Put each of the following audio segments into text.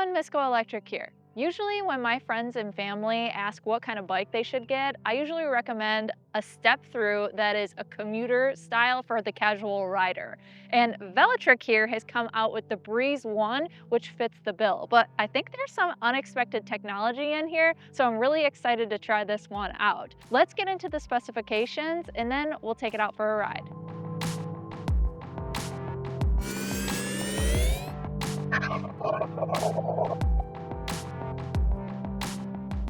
everyone, Miss GoElectric here. Usually when my friends and family ask what kind of bike they should get, I usually recommend a step through that is a commuter style for the casual rider. And Velotric here has come out with the Breeze 1, which fits the bill. But I think there's some unexpected technology in here, so I'm really excited to try this one out. Let's get into the specifications and then we'll take it out for a ride.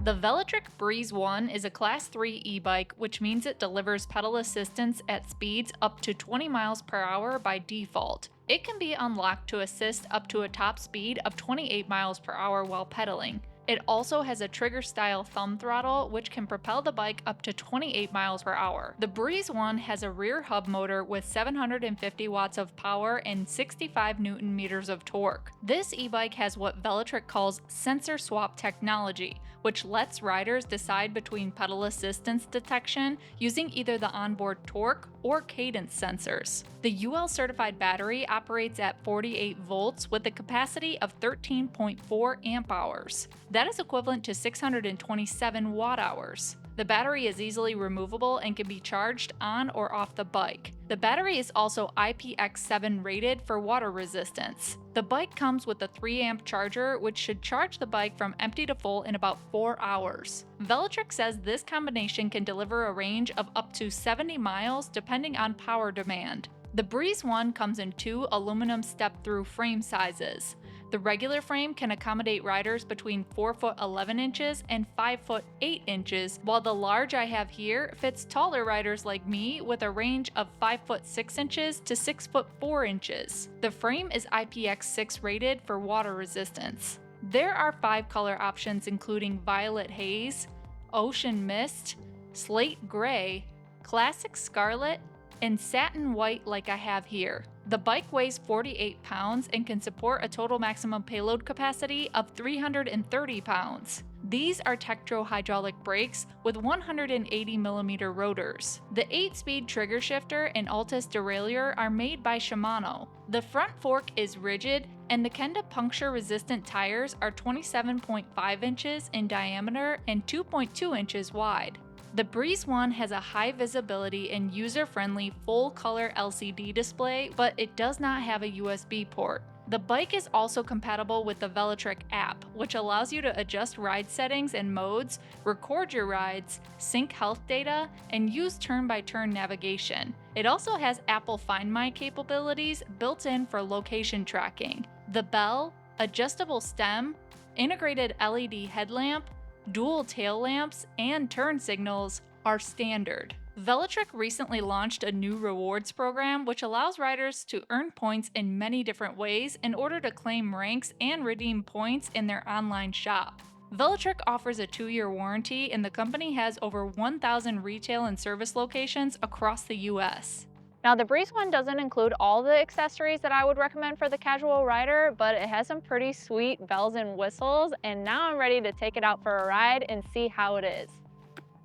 The Velotric Breeze 1 is a Class 3 e-bike, which means it delivers pedal assistance at speeds up to 20 miles per hour by default. It can be unlocked to assist up to a top speed of 28 miles per hour while pedaling. It also has a trigger-style thumb throttle, which can propel the bike up to 28 miles per hour. The Breeze 1 has a rear hub motor with 750 watts of power and 65 newton meters of torque. This e-bike has what Velotric calls sensor swap technology, which lets riders decide between pedal assistance detection using either the onboard torque or cadence sensors. The UL certified battery operates at 48 volts with a capacity of 13.4 amp hours. That is equivalent to 627 watt hours. The battery is easily removable and can be charged on or off the bike. The battery is also IPX7 rated for water resistance. The bike comes with a 3 amp charger, which should charge the bike from empty to full in about 4 hours. Velotric says this combination can deliver a range of up to 70 miles depending on power demand. The Breeze 1 comes in 2 aluminum step-through frame sizes. The regular frame can accommodate riders between 4 foot 11 inches and 5 foot 8 inches, while the large I have here fits taller riders like me with a range of 5 foot 6 inches to 6 foot 4 inches. The frame is IPX6 rated for water resistance. There are 5 color options including Violet Haze, Ocean Mist, Slate Gray, Classic Scarlet, and Satin White like I have here. The bike weighs 48 pounds and can support a total maximum payload capacity of 330 pounds. These are Tektro hydraulic brakes with 180mm rotors. The 8-speed trigger shifter and Altus derailleur are made by Shimano. The front fork is rigid, and the Kenda puncture-resistant tires are 27.5 inches in diameter and 2.2 inches wide. The Breeze 1 has a high visibility and user-friendly full-color LCD display, but it does not have a USB port. The bike is also compatible with the Velotric app, which allows you to adjust ride settings and modes, record your rides, sync health data, and use turn-by-turn navigation. It also has Apple Find My capabilities built in for location tracking. The bell, adjustable stem, integrated LED headlamp, dual tail lamps, and turn signals are standard. Velotric recently launched a new rewards program which allows riders to earn points in many different ways in order to claim ranks and redeem points in their online shop. Velotric offers a 2-year warranty, and the company has over 1,000 retail and service locations across the US. Now, the Breeze 1 doesn't include all the accessories that I would recommend for the casual rider, but it has some pretty sweet bells and whistles, and now I'm ready to take it out for a ride and see how it is.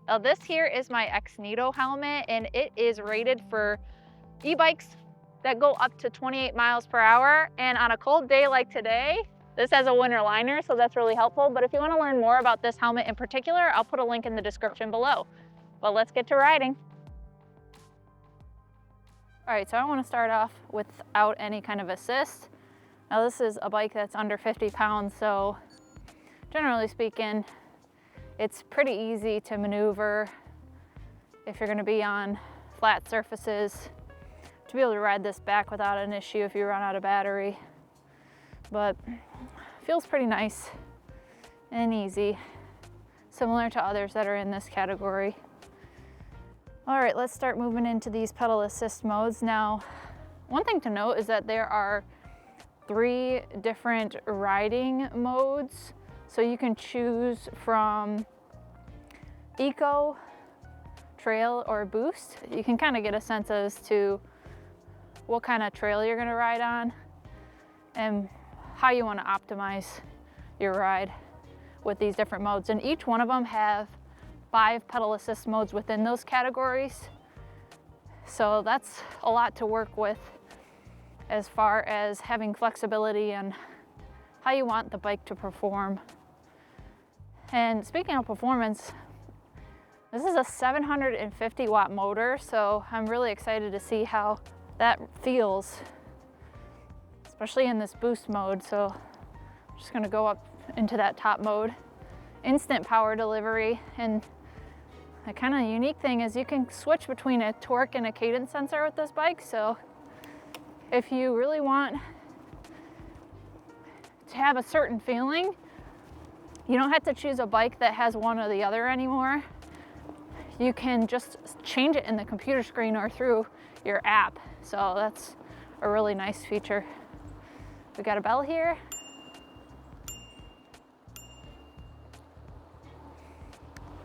Now, this here is my Xnito helmet, and it is rated for e-bikes that go up to 28 miles per hour, and on a cold day like today, this has a winter liner, so that's really helpful. But if you want to learn more about this helmet in particular, I'll put a link in the description below. But let's get to riding. All right, so I want to start off without any kind of assist. Now, this is a bike that's under 50 pounds, so generally speaking, it's pretty easy to maneuver if you're going to be on flat surfaces to be able to ride this back without an issue if you run out of battery. But feels pretty nice and easy, similar to others that are in this category. All right, let's start moving into these pedal assist modes. Now, one thing to note is that there are 3 different riding modes. So you can choose from Eco, Trail, or Boost. You can kind of get a sense as to what kind of trail you're gonna ride on and how you wanna optimize your ride with these different modes. And each one of them have 5 pedal assist modes within those categories. So that's a lot to work with as far as having flexibility and how you want the bike to perform. And speaking of performance, this is a 750 watt motor, so I'm really excited to see how that feels, especially in this boost mode. So I'm just gonna go up into that top mode. Instant power delivery, and the kind of unique thing is you can switch between a torque and a cadence sensor with this bike. So if you really want to have a certain feeling, you don't have to choose a bike that has one or the other anymore. You can just change it in the computer screen or through your app. So that's a really nice feature. We got a bell here.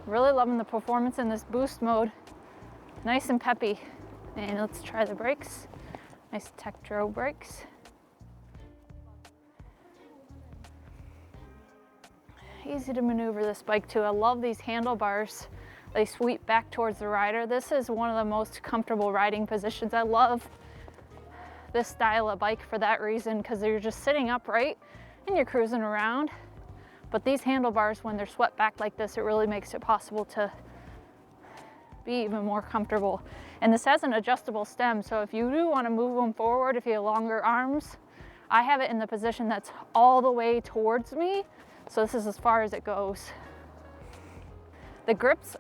Really loving the performance in this boost mode. Nice and peppy. And let's try the brakes. Nice Tektro brakes. Easy to maneuver this bike too. I love these handlebars. They sweep back towards the rider. This is one of the most comfortable riding positions. I love this style of bike for that reason, because you're just sitting upright and you're cruising around. But these handlebars, when they're swept back like this, it really makes it possible to be even more comfortable. And this has an adjustable stem, so if you do want to move them forward, if you have longer arms, I have it in the position that's all the way towards me. So this is as far as it goes. The grips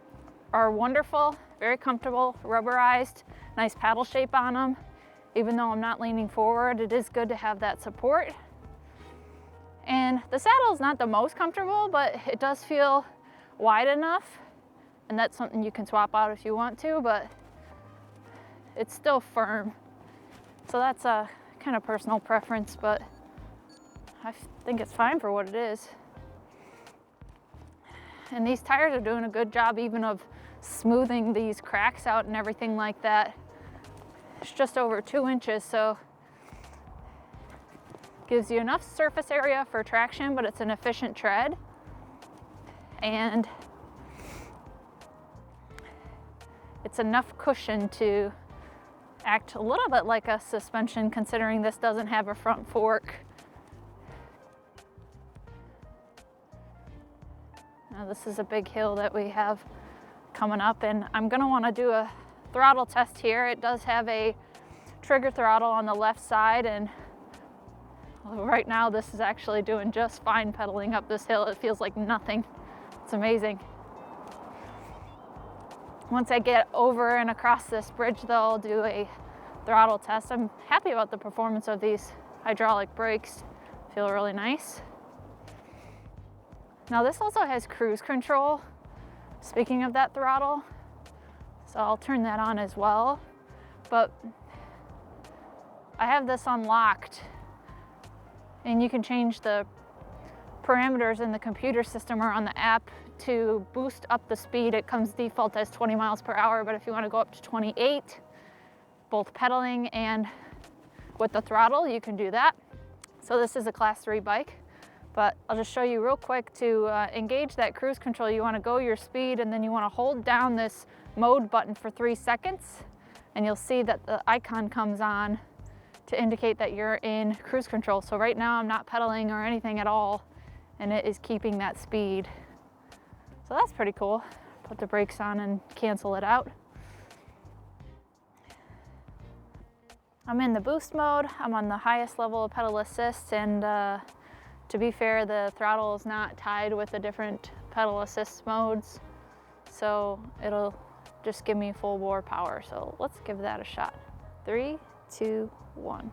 are wonderful, very comfortable, rubberized, nice paddle shape on them. Even though I'm not leaning forward, it is good to have that support. And the saddle is not the most comfortable, but it does feel wide enough. And that's something you can swap out if you want to, but it's still firm. So that's a kind of personal preference, but I think it's fine for what it is. And these tires are doing a good job even of smoothing these cracks out and everything like that. It's just over 2 inches, so gives you enough surface area for traction, but it's an efficient tread. And it's enough cushion to act a little bit like a suspension, considering this doesn't have a front fork. Now this is a big hill that we have coming up, and I'm gonna wanna do a throttle test here. It does have a trigger throttle on the left side, and right now this is actually doing just fine pedaling up this hill. It feels like nothing. It's amazing. Once I get over and across this bridge though, I'll do a throttle test. I'm happy about the performance of these hydraulic brakes. Feel really nice. Now this also has cruise control, speaking of that throttle, so I'll turn that on as well. But I have this unlocked, and you can change the parameters in the computer system or on the app to boost up the speed. It comes default as 20 miles per hour, but if you want to go up to 28, both pedaling and with the throttle, you can do that. So this is a class 3 bike. But I'll just show you real quick to engage that cruise control. You want to go your speed, and then you want to hold down this mode button for 3 seconds, and you'll see that the icon comes on to indicate that you're in cruise control. So right now I'm not pedaling or anything at all, and it is keeping that speed. So that's pretty cool. Put the brakes on and cancel it out. I'm in the boost mode. I'm on the highest level of pedal assist, and to be fair, the throttle is not tied with the different pedal assist modes, so it'll just give me full bore power. So let's give that a shot. 3, 2, 1.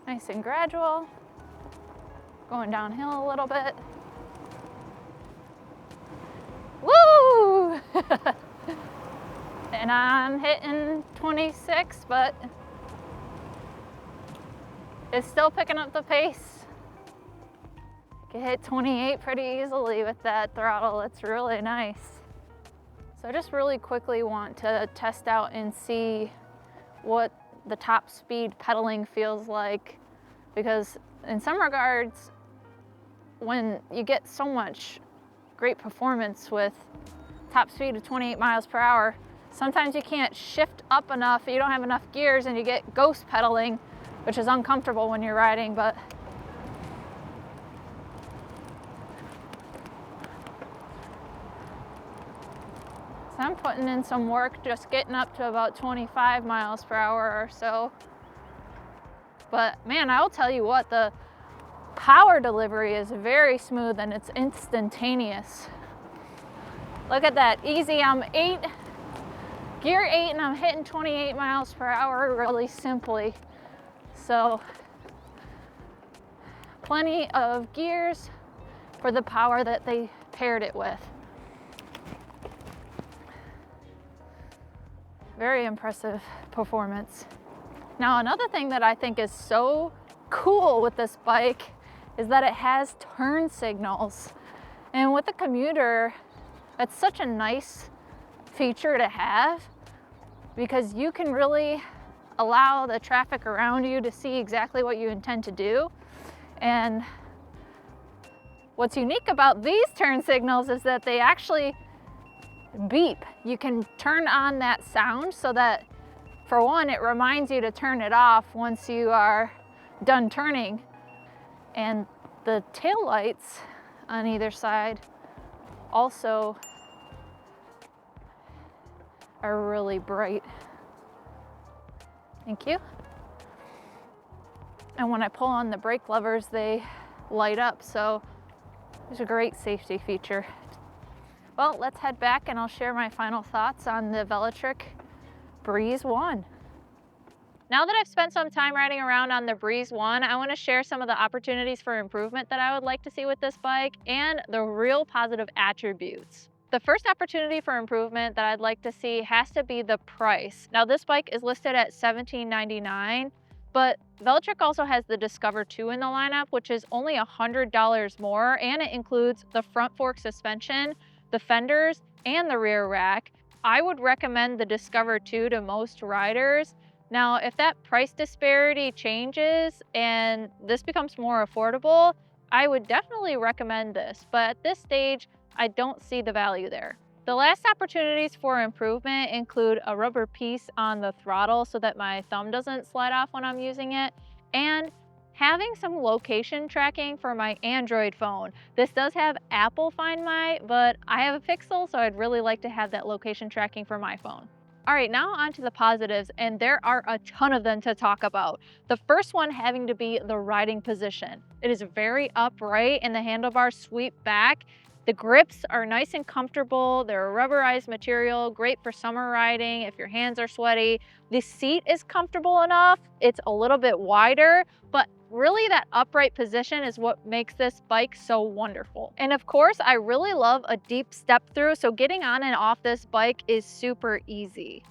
Nice and gradual. Going downhill a little bit. Woo! And I'm hitting 26, but it's still picking up the pace. I can hit 28 pretty easily with that throttle. It's really nice. So I just really quickly want to test out and see what the top speed pedaling feels like, because in some regards, when you get so much great performance with top speed of 28 miles per hour, Sometimes you can't shift up enough, you don't have enough gears, and you get ghost pedaling, which is uncomfortable when you're riding, but so I'm putting in some work just getting up to about 25 miles per hour or so. But man, I'll tell you what, the power delivery is very smooth and it's instantaneous. Look at that, easy. I'm gear 8 and I'm hitting 28 miles per hour really simply. So plenty of gears for the power that they paired it with. Very impressive performance. Now, another thing that I think is so cool with this bike is that it has turn signals. And with the commuter, that's such a nice feature to have because you can really allow the traffic around you to see exactly what you intend to do. And what's unique about these turn signals is that they actually beep. You can turn on that sound so that, for one, it reminds you to turn it off once you are done turning. And the tail lights on either side also are really bright. Thank you. And when I pull on the brake levers, they light up, so it's a great safety feature. Well, let's head back and I'll share my final thoughts on the Velotric Breeze 1. Now that I've spent some time riding around on the Breeze 1, I want to share some of the opportunities for improvement that I would like to see with this bike and the real positive attributes. The first opportunity for improvement that I'd like to see has to be the price. Now this bike is listed at $17.99, but Velotric also has the Discover 2 in the lineup, which is only $100 more, and it includes the front fork suspension, the fenders, and the rear rack. I would recommend the Discover 2 to most riders. Now, if that price disparity changes and this becomes more affordable, I would definitely recommend this, but at this stage, I don't see the value there. The last opportunities for improvement include a rubber piece on the throttle so that my thumb doesn't slide off when I'm using it, and having some location tracking for my Android phone. This does have Apple Find My, but I have a Pixel, so I'd really like to have that location tracking for my phone. All right, now on to the positives, and there are a ton of them to talk about. The first one having to be the riding position. It is very upright and the handlebars sweep back. The grips are nice and comfortable. They're a rubberized material, great for summer riding if your hands are sweaty. The seat is comfortable enough. It's a little bit wider, but really that upright position is what makes this bike so wonderful. And of course, I really love a deep step through, so getting on and off this bike is super easy.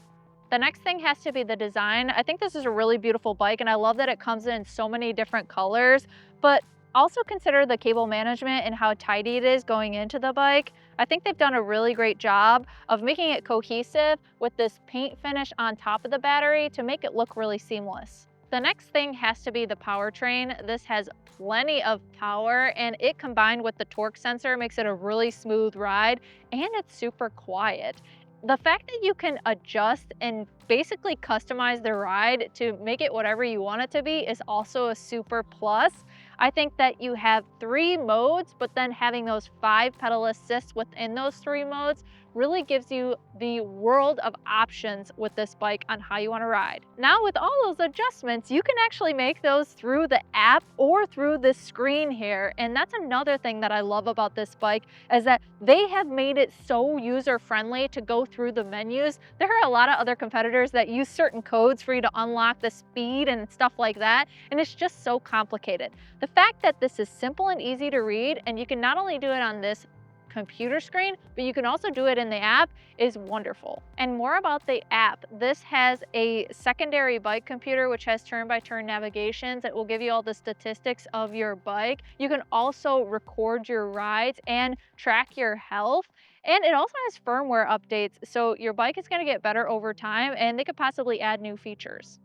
The next thing has to be the design. I think this is a really beautiful bike and I love that it comes in so many different colors, but also consider the cable management and how tidy it is going into the bike. I think they've done a really great job of making it cohesive with this paint finish on top of the battery to make it look really seamless. The next thing has to be the powertrain. This has plenty of power and it combined with the torque sensor makes it a really smooth ride, and it's super quiet. The fact that you can adjust and basically customize the ride to make it whatever you want it to be is also a super plus. I think that you have 3 modes, but then having those 5 pedal assists within those 3 modes really gives you the world of options with this bike on how you want to ride. Now with all those adjustments, you can actually make those through the app or through the screen here. And that's another thing that I love about this bike is that they have made it so user-friendly to go through the menus. There are a lot of other competitors that use certain codes for you to unlock the speed and stuff like that, and it's just so complicated. The fact that this is simple and easy to read, and you can not only do it on this computer screen, but you can also do it in the app is wonderful. And more about the app. This has a secondary bike computer which has turn-by-turn navigations that will give you all the statistics of your bike. You can also record your rides and track your health. And it also has firmware updates, so your bike is going to get better over time and they could possibly add new features.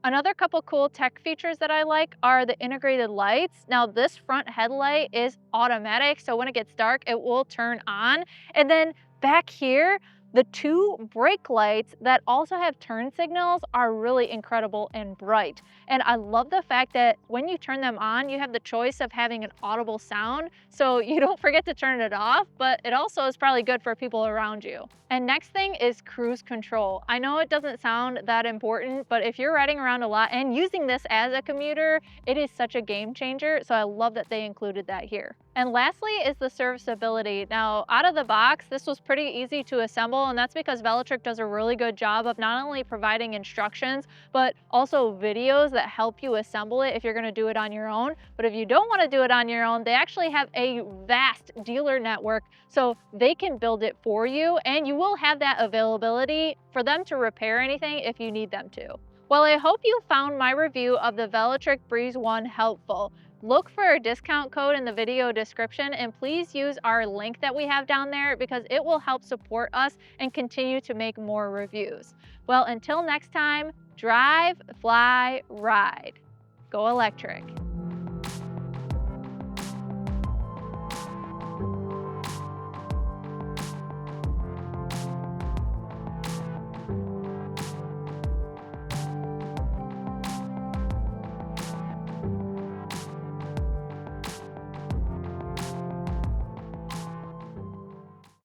Another couple cool tech features that I like are the integrated lights. Now this front headlight is automatic, so when it gets dark, it will turn on. And then back here, The 2 brake lights that also have turn signals are really incredible and bright. And I love the fact that when you turn them on, you have the choice of having an audible sound, so you don't forget to turn it off, but it also is probably good for people around you. And next thing is cruise control. I know it doesn't sound that important, but if you're riding around a lot and using this as a commuter, it is such a game changer, so I love that they included that here. And lastly is the serviceability. Now, out of the box, this was pretty easy to assemble, and that's because Velotric does a really good job of not only providing instructions, but also videos that help you assemble it if you're gonna do it on your own. But if you don't wanna do it on your own, they actually have a vast dealer network, so they can build it for you, and you will have that availability for them to repair anything if you need them to. Well, I hope you found my review of the Velotric Breeze 1 helpful. Look for a discount code in the video description, and please use our link that we have down there because it will help support us and continue to make more reviews. Well, until next time, drive, fly, ride. Go electric.